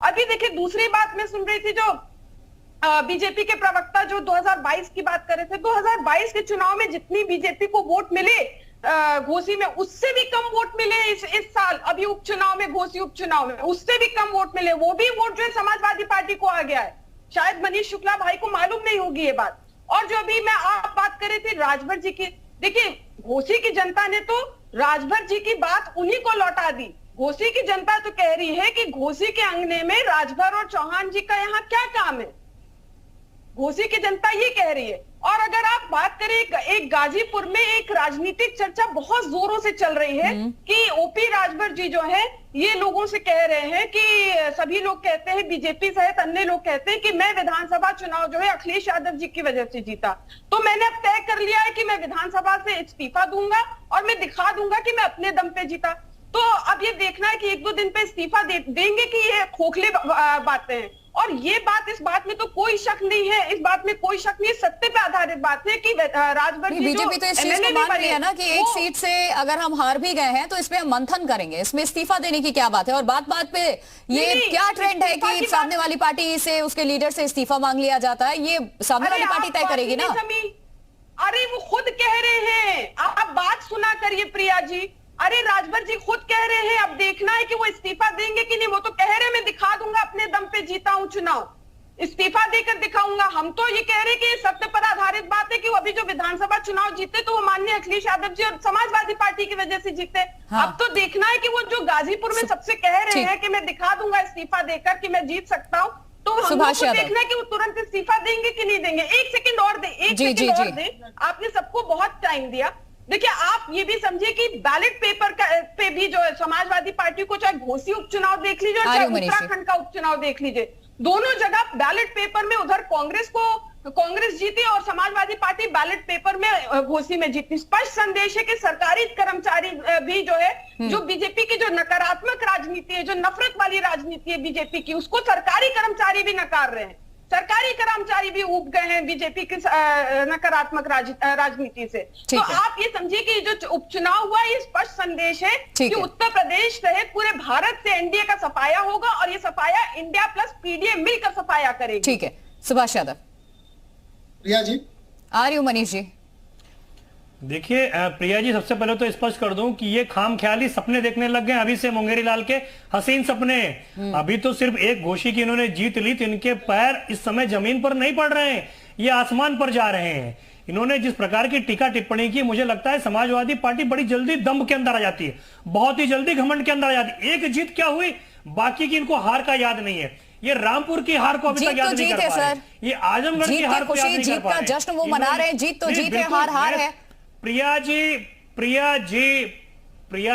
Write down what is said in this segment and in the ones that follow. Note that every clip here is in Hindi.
अभी देखिए दूसरी बात मैं सुन रही थी, जो बीजेपी के प्रवक्ता जो 2022 की बात कर रहे थे, 2022 के चुनाव में जितनी बीजेपी को वोट मिले घोसी में, उससे भी कम वोट मिले इस साल अभी उपचुनाव में, घोसी उपचुनाव में उससे भी कम वोट मिले। वो भी वोट जो है समाजवादी पार्टी को आ गया है। शायद मनीष शुक्ला भाई को मालूम नहीं होगी ये बात। और जो अभी आप बात कर रहे थे राजभर जी की, देखिए घोसी की जनता ने तो राजभर जी की बात उन्हीं को लौटा दी। घोसी की जनता तो कह रही है कि घोसी के अंगने में राजभर और चौहान जी का यहाँ क्या काम है, घोसी की जनता ये कह रही है। और अगर आप बात करें एक गाजीपुर में एक राजनीतिक चर्चा बहुत जोरों से चल रही है कि ओपी राजभर जी जो है ये लोगों से कह रहे हैं कि सभी लोग कहते हैं, बीजेपी सहित अन्य लोग कहते हैं कि मैं विधानसभा चुनाव जो है अखिलेश यादव जी की वजह से जीता, तो मैंने अब तय कर लिया है कि मैं विधानसभा से इस्तीफा दूंगा और मैं दिखा दूंगा कि मैं अपने दम पे जीता। तो अब ये देखना है कि एक दो दिन पे इस्तीफा देंगे कि ये खोखले बातें हैं। और ये बात, इस बात में तो कोई शक नहीं है, इस बात में कोई शक नहीं है, सत्य पे आधारित बात है कि राजभर जी बीजेपी तो इस चीज को मान रही है ना कि एक सीट से अगर हम हार भी गए हैं तो इसमें हम मंथन करेंगे, इसमें इस्तीफा देने की क्या बात है। और बात बात पे ये क्या ट्रेंड है कि सामने वाली पार्टी से, उसके लीडर से इस्तीफा मांग लिया जाता है, ये सामने वाली पार्टी तय करेगी ना। अरे वो खुद कह रहे हैं, आप बात सुना करिए प्रिया जी। अरे राजभर जी खुद कह रहे हैं, अब देखना है कि वो इस्तीफा देंगे कि नहीं। वो तो कह रहे हैं मैं दिखा दूंगा अपने दम पे जीता हूं चुनाव, इस्तीफा देकर दिखाऊंगा। हम तो ये कह रहे हैं कि ये सत्य पर आधारित बात है कि वो अभी जो विधानसभा चुनाव जीते तो वो माननीय अखिलेश यादव जी और समाजवादी पार्टी की वजह से जीते। हाँ। अब तो देखना है कि वो जो गाजीपुर में सबसे कह रहे हैं कि मैं दिखा दूंगा इस्तीफा देकर कि मैं जीत सकता हूँ, तो हम लोग को देखना है कि वो तुरंत इस्तीफा देंगे कि नहीं देंगे। एक सेकंड और दे, एक सेकंड और दे, आपने सबको बहुत टाइम दिया। देखिए आप ये भी समझिए कि बैलेट पेपर पे भी जो है समाजवादी पार्टी को, चाहे घोसी उपचुनाव देख लीजिए और चाहे उत्तराखंड का उपचुनाव देख लीजिए, दोनों जगह बैलेट पेपर में उधर कांग्रेस जीती और समाजवादी पार्टी बैलेट पेपर में घोसी में जीती। स्पष्ट संदेश है कि सरकारी कर्मचारी भी जो है, जो बीजेपी की जो नकारात्मक राजनीति है, जो नफरत वाली राजनीति है बीजेपी की, उसको सरकारी कर्मचारी भी नकार रहे हैं। सरकारी कर्मचारी भी उब गए हैं बीजेपी की नकारात्मक राजनीति से। तो आप ये समझिए कि जो उपचुनाव हुआ ये स्पष्ट संदेश है कि उत्तर प्रदेश सहित पूरे भारत से एनडीए का सफाया होगा और ये सफाया इंडिया प्लस पीडीए मिलकर सफाया करेगी। ठीक है, सुभाष यादव। प्रिया जी आ रही हूं। मनीष जी देखिए प्रिया जी, सबसे पहले तो स्पष्ट कर दूं कि ये खामख्याली सपने देखने लग गए अभी से मुंगेरी लाल के हसीन सपने। अभी तो सिर्फ एक घोषी की इन्होंने जीत ली तो इनके पैर इस समय जमीन पर नहीं पड़ रहे हैं, ये आसमान पर जा रहे हैं। इन्होंने जिस प्रकार की टीका टिप्पणी की, मुझे लगता है समाजवादी पार्टी बड़ी जल्दी दम्भ के अंदर आ जाती है, बहुत ही जल्दी घमंड के अंदर आ जाती है। एक जीत क्या हुई, बाकी की इनको हार का याद नहीं है। ये रामपुर की हार को अभी तक याद नहीं कर पा रहे, ये आजमगढ़ की हार को याद नहीं कर पा रहे। जश्न वो मना रहे हैं, जीत तो जीत है, हार हार है। प्रिया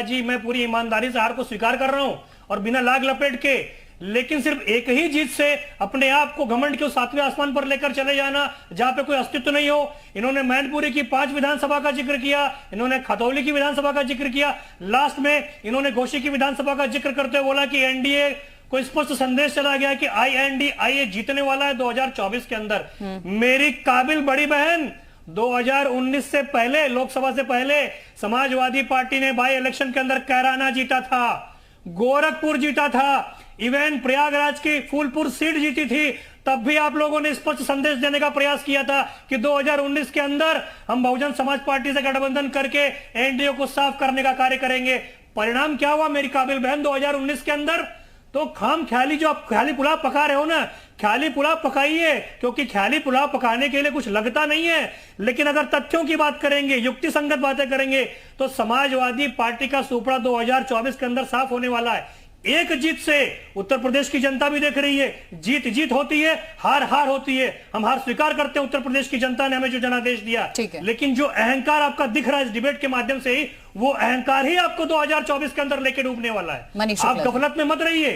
जी, मैं पूरी ईमानदारी से हार को स्वीकार कर रहा हूं और बिना लाग लपेट के, लेकिन सिर्फ एक ही जीत से अपने आप को घमंड के सातवें आसमान पर लेकर चले जाना जहां पे कोई अस्तित्व नहीं हो। इन्होंने मैनपुरी की 5 विधानसभा का जिक्र किया, इन्होंने खतौली की विधानसभा का जिक्र किया, लास्ट में इन्होंने घोसी की विधानसभा का जिक्र करते हुए बोला कि एनडीए को स्पष्ट संदेश चला गया कि आईएनडीआईए जीतने वाला है 2024 के अंदर। मेरी काबिल बड़ी बहन, 2019 से पहले, लोकसभा से पहले समाजवादी पार्टी ने बाई इलेक्शन के अंदर कैराना जीता था, गोरखपुर जीता था, इवन प्रयागराज की फूलपुर सीट जीती थी। तब भी आप लोगों ने स्पष्ट संदेश देने का प्रयास किया था कि 2019 के अंदर हम बहुजन समाज पार्टी से गठबंधन करके एनडीए को साफ करने का कार्य करेंगे। परिणाम क्या हुआ मेरी काबिल बहन 2019 के अंदर? तो खाम ख्याली जो आप ख्याली पुलाव पका रहे हो ना, ख्याली पुलाव पकाइए, क्योंकि ख्याली पुलाव पकाने के लिए कुछ लगता नहीं है। लेकिन अगर तथ्यों की बात करेंगे, युक्ति संगत बातें करेंगे, तो समाजवादी पार्टी का सुपड़ा 2024 के अंदर साफ होने वाला है। एक जीत से उत्तर प्रदेश की जनता भी देख रही है, जीत जीत होती है, हार हार होती है। हम हार स्वीकार करते हैं, उत्तर प्रदेश की जनता ने हमें जो जनादेश दिया, लेकिन जो अहंकार आपका दिख रहा है इस डिबेट के माध्यम से ही, वो अहंकार ही आपको 2024 के अंदर लेके डूबने वाला है। आप गफलत में मत रहिए।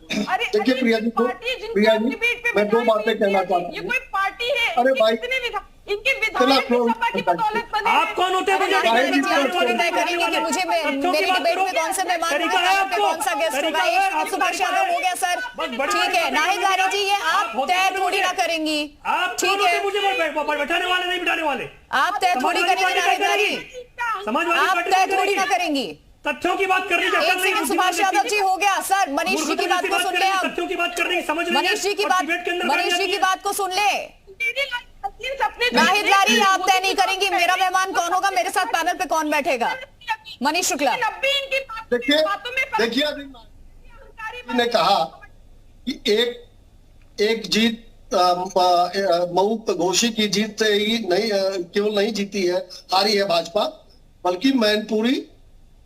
देखिए प्रिया जी, मैं 2 बातें कहना चाहता हूँ। ये कोई पार्टी है, अरे भाई, इनके विधायक सभा की बदौलत बने। आप कौन होते हैं? मुझे मेरी डिबेट में कौन से मेहमान होंगे, कौन सा गेस्ट होगा? सुभाष यादव हो गया सर, ठीक है। नाहिद लारी जी, ये आप तय थोड़ी ना करेंगी, ठीक है? मुझे बैठाने वाले नहीं बिठाने वाले, आप तय थोड़ी करेंगी नाहिद लारी, आप तय थोड़ी ना करेंगी। तथ्यों की बात करने एक सेकंड सुभाष यादव जी, हो गया सर। मनीष जी की बात को सुन ले आप। तथ्यों की बात करने की समझ मनीष जी की बात को सुन ले। नाहिद लारी, आप तय नहीं करेंगी मेरा मेहमान कौन होगा, मेरे साथ पैनल पे कौन बैठेगा। मनीष शुक्ला, देखिए ने कहा कि एक जीत मऊ घोषी की जीत से ही नहीं, केवल नहीं जीती है, हारी है भाजपा, बल्कि मैनपुरी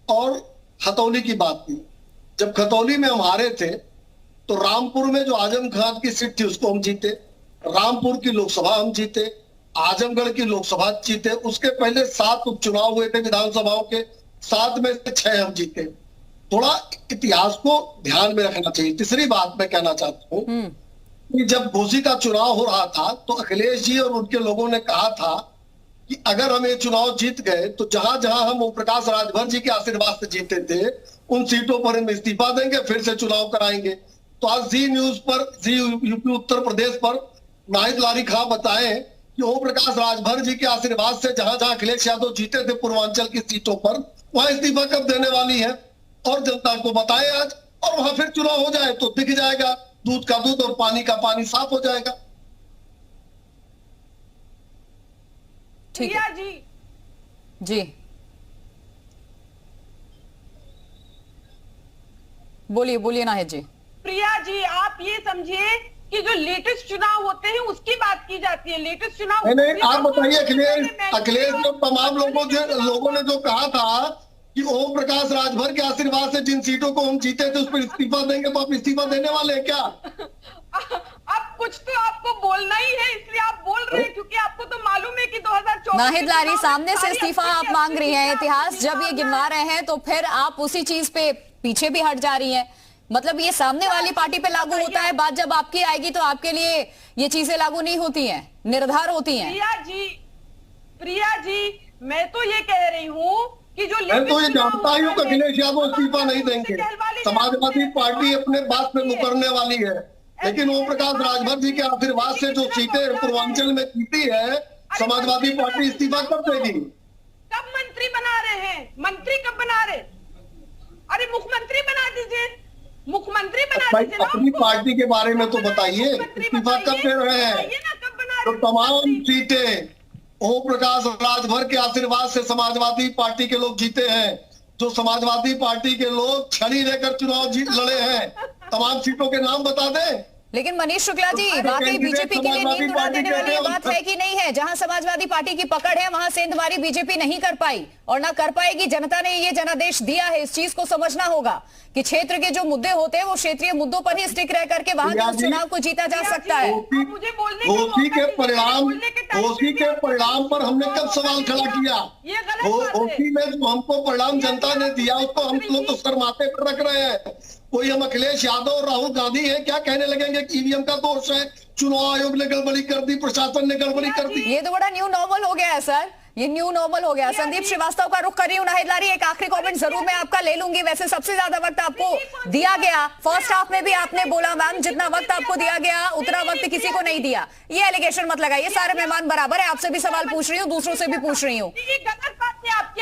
और खतौली की बात थी। जब खतौली में हम हारे थे तो रामपुर में जो आजम खान की सीट थी उसको हम जीते, रामपुर की लोकसभा हम जीते, आजमगढ़ की लोकसभा जीते, उसके पहले 7 उपचुनाव हुए थे विधानसभाओं के, 7 में से 6 हम जीते। थोड़ा इतिहास को ध्यान में रखना चाहिए। तीसरी बात मैं कहना चाहता हूँ कि जब घोषी का चुनाव हो रहा था तो अखिलेश जी और उनके लोगों ने कहा था कि अगर हम ये चुनाव जीत गए तो जहां जहां हम ओम प्रकाश राजभर जी के आशीर्वाद से जीते थे उन सीटों पर हम इस्तीफा देंगे, फिर से चुनाव कराएंगे। तो आज जी न्यूज पर, जी यूपी उत्तर प्रदेश पर नाहिद लारी खां बताएं कि ओम प्रकाश राजभर जी के आशीर्वाद से जहां जहां अखिलेश यादव जीते थे पूर्वांचल की सीटों पर, वहां इस्तीफा कब देने वाली है और जनता को बताएं आज, और वहां फिर चुनाव हो जाए तो दिख जाएगा, दूध का दूध और पानी का पानी साफ हो जाएगा। ठीक प्रिया है जी, बोलिए नाहिद जी। प्रिया जी, आप ये समझिए कि जो लेटेस्ट चुनाव होते हैं उसकी बात की जाती है। लेटेस्ट चुनाव नहीं, आप बताइए अखिलेश जो तमाम लोगों ने जो कहा था कि ओम प्रकाश राजभर के आशीर्वाद से जिन सीटों को हम जीते थे उस पर इस्तीफा देंगे, तो आप इस्तीफा देने वाले हैं क्या? अब कुछ तो आपको बोलना ही है, इसलिए आप बोल रहे हैं, क्योंकि आपको तो मालूम है कि 2024 नाहिद लारी, सामने से इस्तीफा आप मांग रही हैं, इतिहास जब ये गिनवा रहे हैं तो फिर आप उसी चीज पे पीछे भी हट जा रही हैं। मतलब ये सामने वाली पार्टी पे लागू होता है, बात जब आपकी आएगी तो आपके लिए ये चीजें लागू नहीं होती हैं, निर्धार होती हैं। प्रिया जी, मैं तो ये कह रही हूँ कि जो मैं तो ये जानता ही हूँ कि अखिलेश यादव इस्तीफा नहीं देंगे, समाजवादी पार्टी अपने बात पे मुकरने वाली है, लेकिन ओम प्रकाश राजभर जी के आशीर्वाद से जो सीटें पूर्वांचल में जीती है, समाजवादी पार्टी इस्तीफा कब देगी? कब मंत्री बना रहे हैं? मंत्री कब बना रहे? अरे मुख्यमंत्री बना दीजिए, मुख्यमंत्री बना दीजिए। अपनी पार्टी के बारे में तो बताइए, इस्तीफा कब दे रहे हैं? तो तमाम सीटें ओम प्रकाश राजभर के आशीर्वाद से समाजवादी पार्टी के लोग जीते हैं। जो समाजवादी पार्टी के लोग छड़ी लेकर चुनाव जीत लड़े हैं, तमाम सीटों के नाम बता दें। लेकिन मनीष शुक्ला जी, वाकई बीजेपी के लिए नींद उड़ा देने वाली ये बात है कि नहीं है? जहां समाजवादी पार्टी की पकड़ है वहां सेंधमारी बीजेपी नहीं कर पाई और ना कर पाएगी। जनता ने ये जनादेश दिया है, इस चीज को समझना होगा कि क्षेत्र के जो मुद्दे होते हैं वो क्षेत्रीय मुद्दों पर ही स्टिक रह करके वहां के चुनाव को जीता जा सकता है। घोषी के परिणाम पर हमने कब सवाल खड़ा किया? घोषी में जो हमको परिणाम जनता ने दिया उसको हम लोग तो सर माथे पर रख रहे हैं। कोई हम अखिलेश यादव और राहुल गांधी हैं क्या कहने लगेंगे कि ईवीएम का दोष है, चुनाव आयोग ने गड़बड़ी कर दी, प्रशासन ने गड़बड़ी कर दी? ये तो बड़ा न्यू नॉर्मल हो गया है सर, ये न्यू नॉर्मल हो गया। संदीप श्रीवास्तव का रुख कर रही हूँ। नाहिद लारी, एक आखिरी कमेंट जरूर मैं आपका ले लूंगी। वैसे सबसे ज्यादा वक्त आपको दिया गया, फर्स्ट हाफ में भी आपने बोला मैम जितना वक्त आपको दिया गया उतना वक्त किसी को नहीं दिया। ये एलिगेशन मत लगाइए, सारे मेहमान बराबर है, आपसे भी सवाल पूछ रही हूँ, दूसरों से भी पूछ रही हूँ।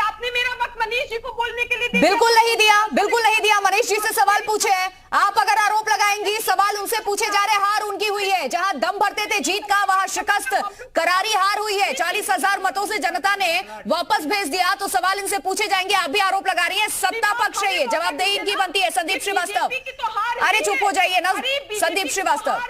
आपने मेरा वक्त मनीष जी को बोलने के लिए बिल्कुल नहीं दिया, बिल्कुल नहीं दिया। मनीष जी से सवाल पूछे हैं आप, अगर आरोप लगाएंगी, सवाल उनसे पूछे जा रहे, हार उनकी हुई है। जहां दम भरते थे जीत का वहां शिकस्त, करारी हार हुई है। 40,000 मतों से जनता ने वापस भेज दिया, तो सवाल इनसे पूछे जाएंगे। आप भी आरोप लगा रही हैं, सत्ता पक्ष है ये, जवाबदेही इनकी बनती है। संदीप श्रीवास्तव, अरे चुप हो जाइए ना संदीप श्रीवास्तव।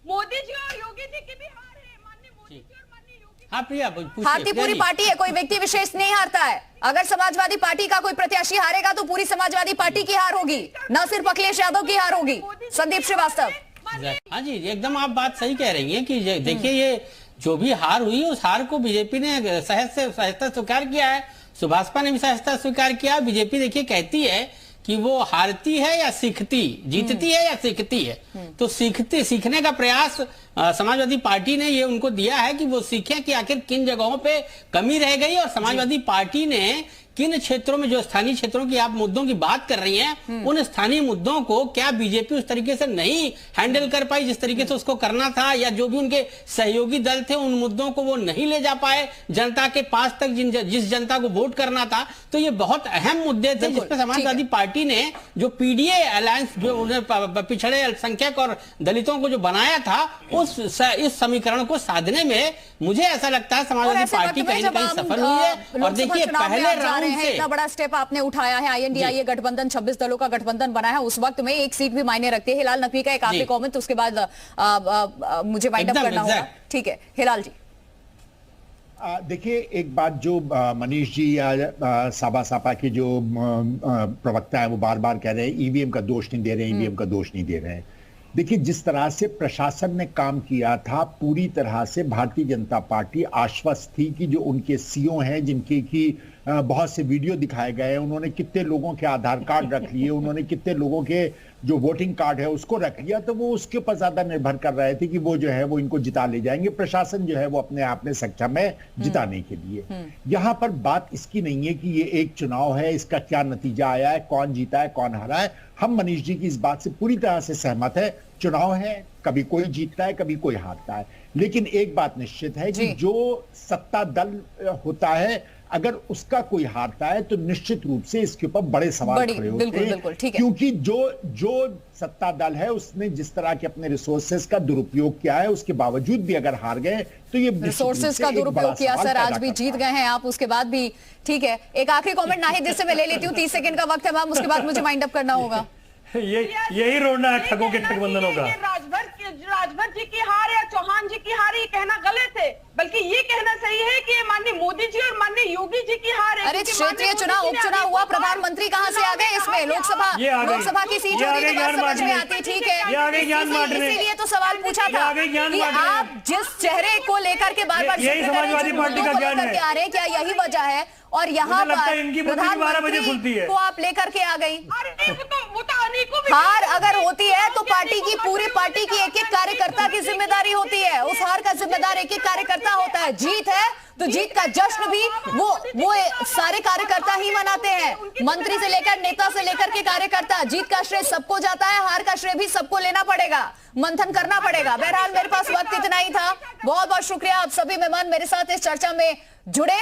मोदी जी और योगी जी की भी हार है, माननीय मोदी जी और माननीय योगी। हाँ प्रिया, हारती पूरी पार्टी है, कोई व्यक्ति विशेष नहीं हारता है। अगर समाजवादी पार्टी का कोई प्रत्याशी हारेगा तो पूरी समाजवादी पार्टी की हार होगी, न सिर्फ अखिलेश यादव की हार होगी। संदीप श्रीवास्तव। हाँ जी, एकदम आप बात सही कह रही हैं कि देखिए ये जो भी हार हुई उस हार को बीजेपी ने सहजता स्वीकार किया है, सुभाषपा ने भी सहजता स्वीकार किया। बीजेपी देखिए कहती है कि वो हारती है या सीखती, जीतती है या सीखती है। तो सीखने का प्रयास समाजवादी पार्टी ने ये उनको दिया है कि वो सीखें कि आखिर किन जगहों पे कमी रह गई, और समाजवादी पार्टी ने किन क्षेत्रों में, जो स्थानीय क्षेत्रों की आप मुद्दों की बात कर रही हैं, उन स्थानीय मुद्दों को क्या बीजेपी उस तरीके से नहीं हैंडल कर पाई जिस तरीके से उसको करना था, या जो भी उनके सहयोगी दल थे उन मुद्दों को वो नहीं ले जा पाए जनता के पास तक, जिस जनता को वोट करना था। तो ये बहुत अहम मुद्दे थे जिसपे समाजवादी पार्टी ने जो पीडीए अलायंस, जो उन्हें पिछड़े अल्पसंख्यक और दलितों को जो बनाया था, इस समीकरण को साधने में मुझे ऐसा लगता है समाजवादी पार्टी कहीं ना कहीं सफल हुई है। और देखिए पहले राउंड से इतना बड़ा स्टेप आपने उठाया है, आईएनडीआईए गठबंधन 26 दलों का गठबंधन बना है, उस वक्त में एक सीट भी मायने रखती है। हिलाल नकवी का एक आखिरी कमेंट, उसके बाद मुझे वाइंड अप करना होगा। ठीक है हिलाल जी। देखिए एक बात जो मनीष जी या सापा के जो प्रवक्ता है वो बार बार कह रहे हैं ईवीएम का दोष नहीं दे रहे हैं, ईवीएम का दोष नहीं दे रहे हैं। देखिए जिस तरह से प्रशासन ने काम किया था, पूरी तरह से भारतीय जनता पार्टी आश्वस्त थी कि जो उनके सीओ हैं, जिनके की बहुत से वीडियो दिखाए गए, उन्होंने कितने लोगों के आधार कार्ड रख लिए, उन्होंने कितने लोगों के जो वोटिंग कार्ड है उसको रख लिया, तो वो उसके ऊपर ज्यादा निर्भर कर रहे थे कि वो जो है वो इनको जिता ले जाएंगे। प्रशासन जो है वो अपने आप में सक्षम है जिताने के लिए। यहाँ पर बात इसकी नहीं है कि ये एक चुनाव है, इसका क्या नतीजा आया है, कौन जीता है कौन हारा है। हम मनीष जी की इस बात से पूरी तरह से सहमत है। चुनाव है, कभी कोई जीतता है कभी कोई हारता है, लेकिन एक बात निश्चित है कि जो सत्ता दल होता है अगर उसका कोई हारता है तो निश्चित रूप से इसके ऊपर बड़े सवाल खड़े होते हैं, क्योंकि जो सत्ता दल है उसने जिस तरह के अपने रिसोर्सेज का दुरुपयोग किया है, उसके बावजूद भी अगर हार गए तो ये रिसोर्सेज का दुरुपयोग किया सर, आज भी जीत गए हैं आप, उसके बाद भी ठीक है। एक आखिरी कमेंट नाहिद जिससे मैं ले लेती हूँ, 30 सेकंड का वक्त है मैम, उसके बाद मुझे माइंड अप करना होगा। यही रोना है ठगों के ठगबंधनों का। राजभर जी की हार या चौहान जी की हार ये कहना गलत है, बल्कि ये कहना सही है कि ये माननीय मोदी जी और माननीय योगी जी की हार है। अरे क्षेत्रीय चुनाव, उपचुनाव हुआ, प्रधानमंत्री कहाँ से आ गए इसमें? लोकसभा की सीट होती है तो बात समझ में आती, ठीक है, इसीलिए तो सवाल पूछा था कि आप जिस चेहरे को लेकर के बार बार समाजवादी पार्टी का ज्ञान है, आ रहे हैं, क्या यही वजह है? और यहाँ पर प्रधानमंत्री को आप लेकर के आ गई। हार अगर होती है तो पार्टी की, पूरी पार्टी की एक एक कार्यकर्ता की जिम्मेदारी होती है, उस हार का जिम्मेदार एक एक कार्यकर्ता होता है। जीत है तो जीत का जश्न भी वो सारे कार्यकर्ता ही मनाते हैं, मंत्री से लेकर नेता से लेकर के कार्यकर्ता। जीत का श्रेय सबको जाता है, हार का श्रेय भी सबको लेना पड़ेगा, मंथन करना पड़ेगा। बहरहाल मेरे पास वक्त इतना ही था। बहुत बहुत शुक्रिया आप सभी मेहमान मेरे साथ इस चर्चा में जुड़े।